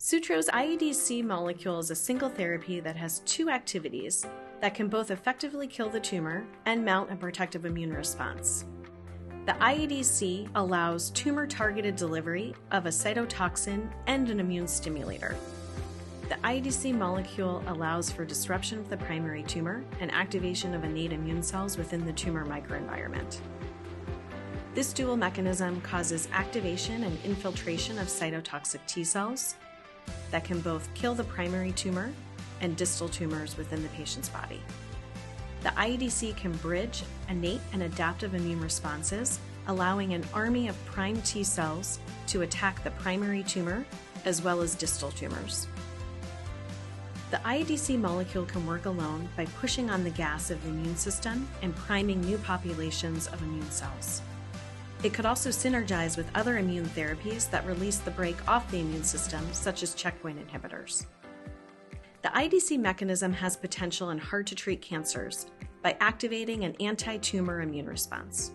Sutro's iADC molecule is a single therapy that has two activities that can both effectively kill the tumor and mount a protective immune response. The iADC allows tumor-targeted delivery of a cytotoxin and an immune stimulator. The iADC molecule allows for disruption of the primary tumor and activation of innate immune cells within the tumor microenvironment. This dual mechanism causes activation and infiltration of cytotoxic T cells that can both kill the primary tumor and distal tumors within the patient's body. The iADC can bridge innate and adaptive immune responses, allowing an army of prime T cells to attack the primary tumor as well as distal tumors. The iADC molecule can work alone by pushing on the gas of the immune system and priming new populations of immune cells. It could also synergize with other immune therapies that release the brake off the immune system, such as checkpoint inhibitors. The iADC mechanism has potential in hard-to-treat cancers by activating an anti-tumor immune response.